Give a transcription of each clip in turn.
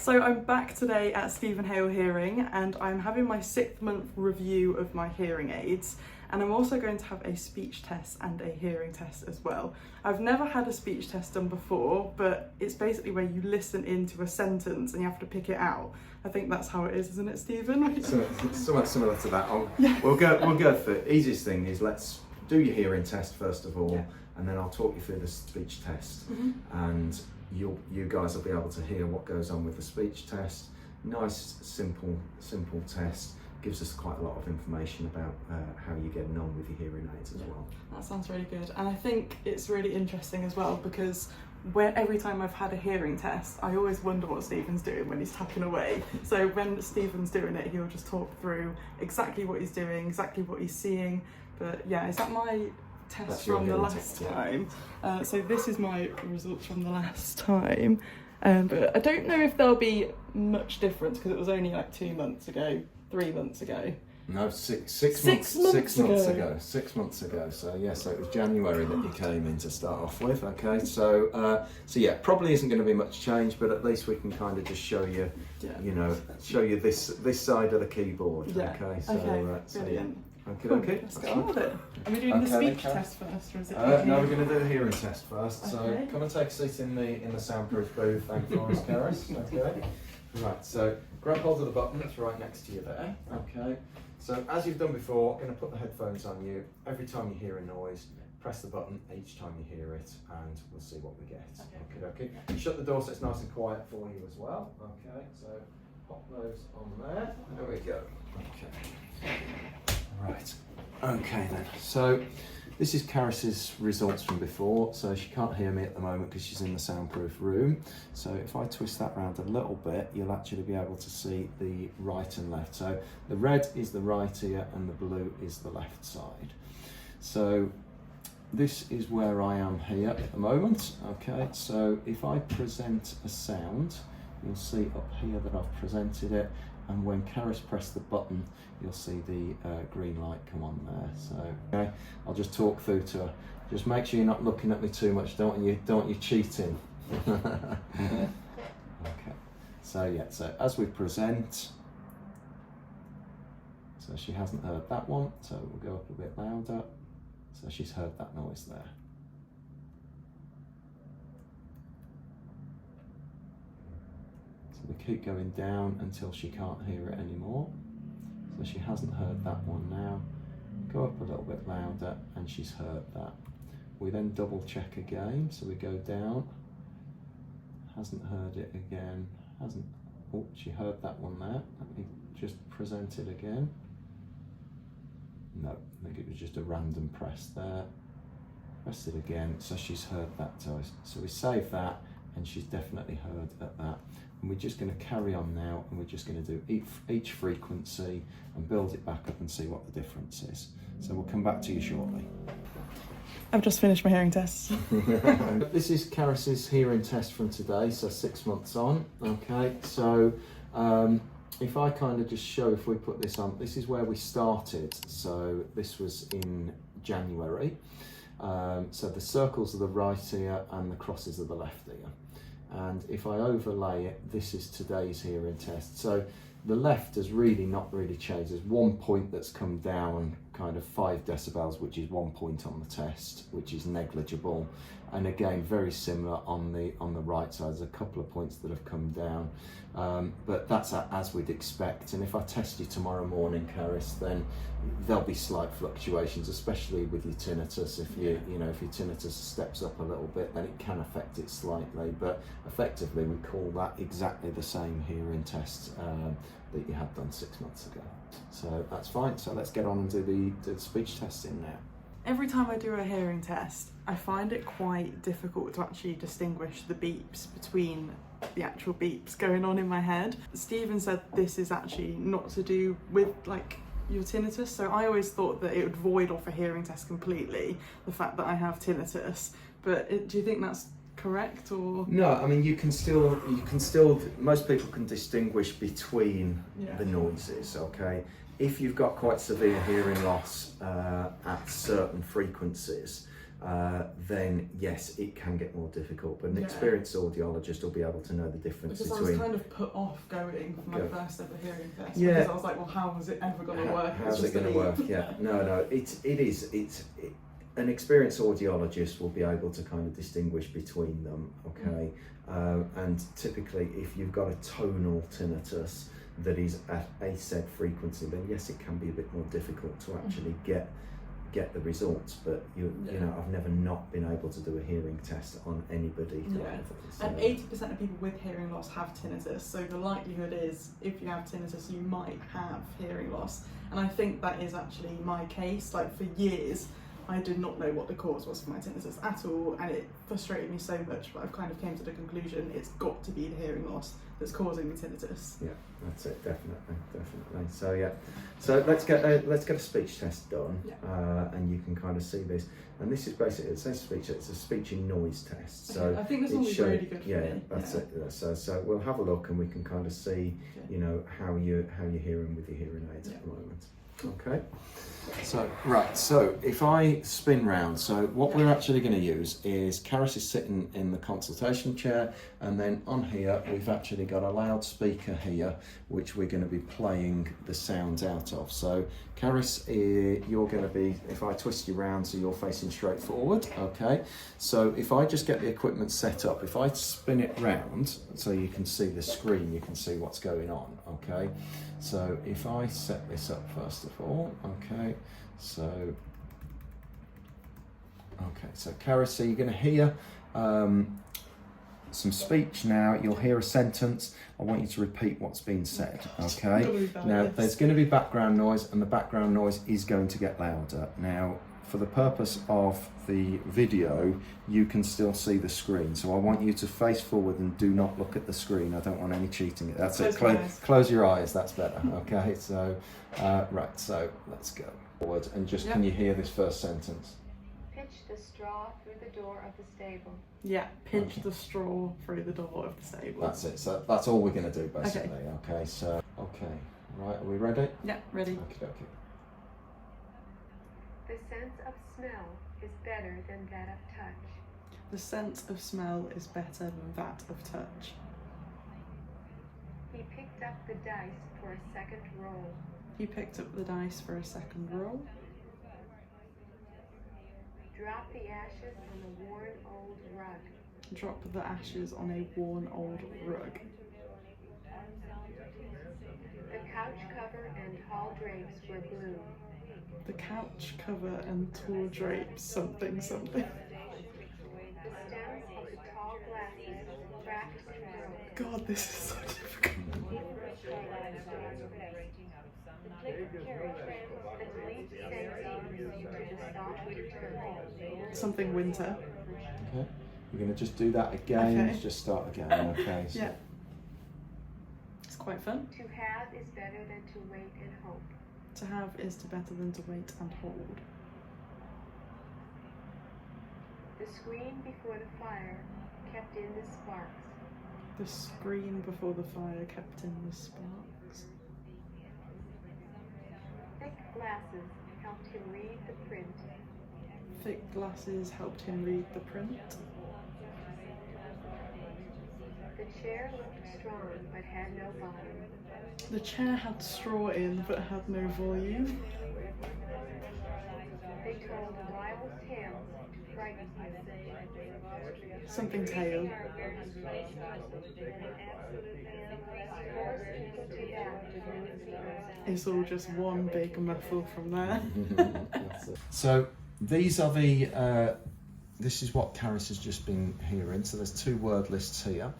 So I'm back today at Steven Hale Hearing and I'm having my 6th month review of my hearing aids, and I'm also going to have a speech test and a hearing test as well. I've never had a speech test done before, but it's basically where you listen into a sentence and you have to pick it out. I think that's how it is, isn't it, Stephen? Somewhat similar to that. We'll go for the easiest thing is let's do your hearing test first of all, and then I'll talk you through the speech test, and you guys will be able to hear what goes on with the speech test. Nice, simple test. Gives us quite a lot of information about how you're getting on with your hearing aids as well. That sounds really good, and I think it's really interesting as well because every time I've had a hearing test, I always wonder what Stephen's doing when he's tapping away. So when Stephen's doing it, he'll just talk through exactly what he's doing, exactly what he's seeing. But yeah, is that my test from the last time? So this is my results from the last time. But I don't know if there'll be much difference because it was only like 2 months ago. 3 months ago. No, six months ago. 6 months ago. So yeah, so it was January that you came in to start off with. Okay, so yeah, probably isn't going to be much change, but at least we can kind of just show you, show you this side of the keyboard. Yeah. Okay, so brilliant. Okay, let's get on with it. Are we doing the speech test first, or is it? No, we're going to do a hearing test first. So come and take a seat in the soundproof booth. Thank you, Caris. Okay. Right, so grab hold of the button that's right next to you there. Okay, so as you've done before, I'm going to put the headphones on you. Every time you hear a noise, press the button each time you hear it, and we'll see what we get. Okay. Shut the door so it's nice and quiet for you as well. Okay, so pop those on there. There we go. Okay. Right. Okay then. So this is Caris's results from before. So she can't hear me at the moment because she's in the soundproof room. So if I twist that round a little bit, you'll actually be able to see the right and left. So the red is the right ear and the blue is the left side. So this is where I am here at the moment. Okay, so if I present a sound, you'll see up here that I've presented it, and when Caris pressed the button, you'll see the green light come on there. So okay, I'll just talk through to her. Just make sure you're not looking at me too much. Don't want you cheating. Okay. So yeah. So as we present, so she hasn't heard that one. So we'll go up a bit louder. So she's heard that noise there. We keep going down until she can't hear it anymore. So she hasn't heard that one now. Go up a little bit louder and she's heard that. We then double check again. So we go down. Hasn't heard it again. Oh, she heard that one there. Let me just present it again. No, I think it was just a random press there. Press it again. So she's heard that twice. So we save that and she's definitely heard that. And we're just going to carry on now, and we're just going to do each frequency and build it back up and see what the difference is. So we'll come back to you shortly. I've just finished my hearing test. This is Caris's hearing test from today, so 6 months on. Okay, so if I kind of just show, if we put this on, this is where we started. So this was in January. So the circles are the right ear and the crosses are the left ear. And if I overlay it, this is today's hearing test. So the left has not really changed. There's 1 point that's come down kind of 5 decibels, which is 1 point on the test, which is negligible. And again, very similar on the right side. There's a couple of points that have come down, but that's as we'd expect. And if I test you tomorrow morning, Caris, then there'll be slight fluctuations, especially with your tinnitus. If your tinnitus steps up a little bit, then it can affect it slightly. But effectively, we call that exactly the same hearing test that you had done 6 months ago. So that's fine. So let's get on and do the speech testing now. Every time I do a hearing test, I find it quite difficult to actually distinguish the beeps between the actual beeps going on in my head. Steven said this is actually not to do with like your tinnitus, so I always thought that it would void off a hearing test completely, the fact that I have tinnitus. But do you think that's correct, or? No, I mean you can still most people can distinguish between the noises. Okay, if you've got quite severe hearing loss at certain frequencies, then yes, it can get more difficult. But an experienced audiologist will be able to know the difference because between. I was kind of put off going for my first ever hearing test. Yeah. Because I was like, well, how is it ever going to work? How's it going to work? Yeah. No. An experienced audiologist will be able to kind of distinguish between them. Okay. And typically, if you've got a tonal tinnitus that is at a set frequency, then yes, it can be a bit more difficult to actually get the results. But you know, I've never not been able to do a hearing test on anybody. So. And 80% of people with hearing loss have tinnitus. So the likelihood is, if you have tinnitus, you might have hearing loss. And I think that is actually my case. Like for years, I did not know what the cause was for my tinnitus at all, and it frustrated me so much, but I've kind of came to the conclusion it's got to be the hearing loss that's causing the tinnitus. Yeah, that's it, definitely. So yeah, so let's get a speech test done, and you can kind of see this. And this is basically, it says speech, it's a speech and noise test. So I think this one will be really good for me. That's it. So we'll have a look and we can kind of see, you know, how you're hearing with your hearing aids at the moment. Okay. So if I spin round, so what we're actually going to use is Caris is sitting in the consultation chair, and then on here we've actually got a loudspeaker here which we're going to be playing the sounds out of. So Caris, you're going to be, if I twist you round so you're facing straight forward, okay? So if I just get the equipment set up, if I spin it round so you can see the screen, you can see what's going on, okay? So if I set this up first of all, okay, so Caris, so you're going to hear some speech now. You'll hear a sentence. I want you to repeat what's been said, okay? Now there's going to be background noise, and the background noise is going to get louder. Now, for the purpose of the video, you can still see the screen. So I want you to face forward and do not look at the screen. I don't want any cheating. That's it. Close your eyes. That's better. Okay. So, right. So let's go forward and just can you hear this first sentence? Pitch the straw through the door of the stable. Yeah. Pinch the straw through the door of the stable. That's it. So that's all we're going to do basically. Okay. So right. Are we ready? Yeah. Ready. Okay. The sense of smell is better than that of touch. The sense of smell is better than that of touch. He picked up the dice for a second roll. He picked up the dice for a second roll. Drop the ashes on a worn old rug. Drop the ashes on a worn old rug. The couch cover and hall drapes were blue. The couch cover and tall drapes something. The stems of the tall glasses cracked and broke. God, this is so difficult. Something winter. Okay. We're going to just do that again. Okay. Just start again. Okay. So. Yeah. It's quite fun. To have is better than to wait and hope. To have is better than to wait and hold. The screen before the fire kept in the sparks. The screen before the fire kept in the sparks. Thick glasses helped him read the print. Thick glasses helped him read the print. The chair looked strong but had no volume. The chair had straw in but had no volume. They told wild tales to frighten him. Something tail. It's all just one big muffle from there. So these are the, this is what Caris has just been hearing. So there's two word lists here.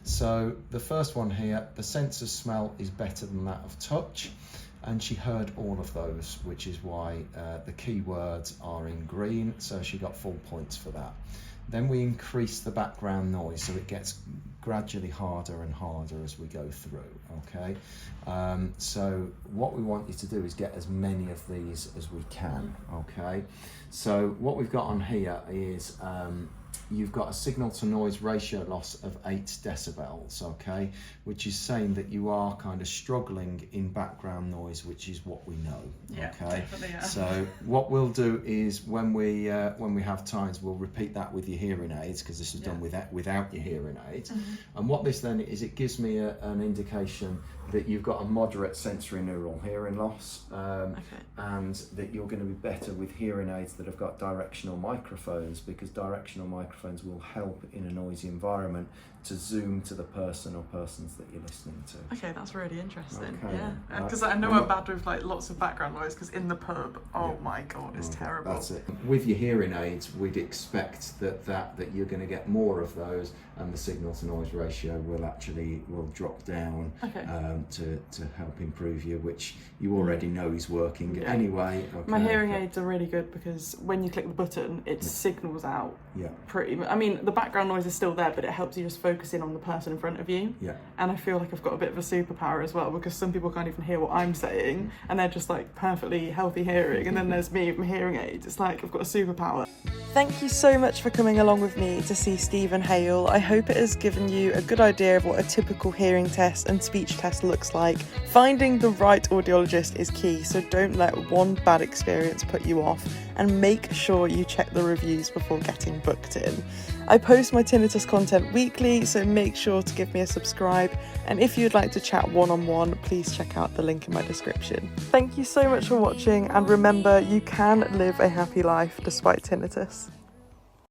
So the first one here, the sense of smell is better than that of touch. And she heard all of those, which is why the key words are in green. So she got full points for that. Then we increase the background noise, so it gets gradually harder and harder as we go through, okay? So what we want you to do is get as many of these as we can, okay? So what we've got on here is you've got a signal to noise ratio loss of 8 decibels, okay, which is saying that you are kind of struggling in background noise, which is what we know. Yeah, okay, definitely, yeah. So what we'll do is when we have times, we'll repeat that with your hearing aids, because this is done without your hearing aids. And what this then is, it gives me an indication that you've got a moderate sensory neural hearing loss, and that you're going to be better with hearing aids that have got directional microphones, because directional microphones will help in a noisy environment to zoom to the person or persons that you're listening to. Okay, that's really interesting. Okay, Yeah, because I know I'm bad with like lots of background noise, because in the pub, oh my god, it's terrible. That's it. With your hearing aids, we'd expect that you're going to get more of those, and the signal to noise ratio will drop down to help improve you, which you already know is working anyway. Okay. My hearing aids are really good, because when you click the button, it signals out pretty. I mean, the background noise is still there, but it helps you just focus in on the person in front of you. Yeah. And I feel like I've got a bit of a superpower as well, because some people can't even hear what I'm saying, and they're just like perfectly healthy hearing, and then there's me with my hearing aids. It's like I've got a superpower. Thank you so much for coming along with me to see Steven Hale. I hope it has given you a good idea of what a typical hearing test and speech test looks like. Finding the right audiologist is key, so don't let one bad experience put you off, and make sure you check the reviews before getting booked in. I post my tinnitus content weekly, so make sure to give me a subscribe, and if you'd like to chat one-on-one, please check out the link in my description. Thank you so much for watching, and remember, you can live a happy life despite tinnitus.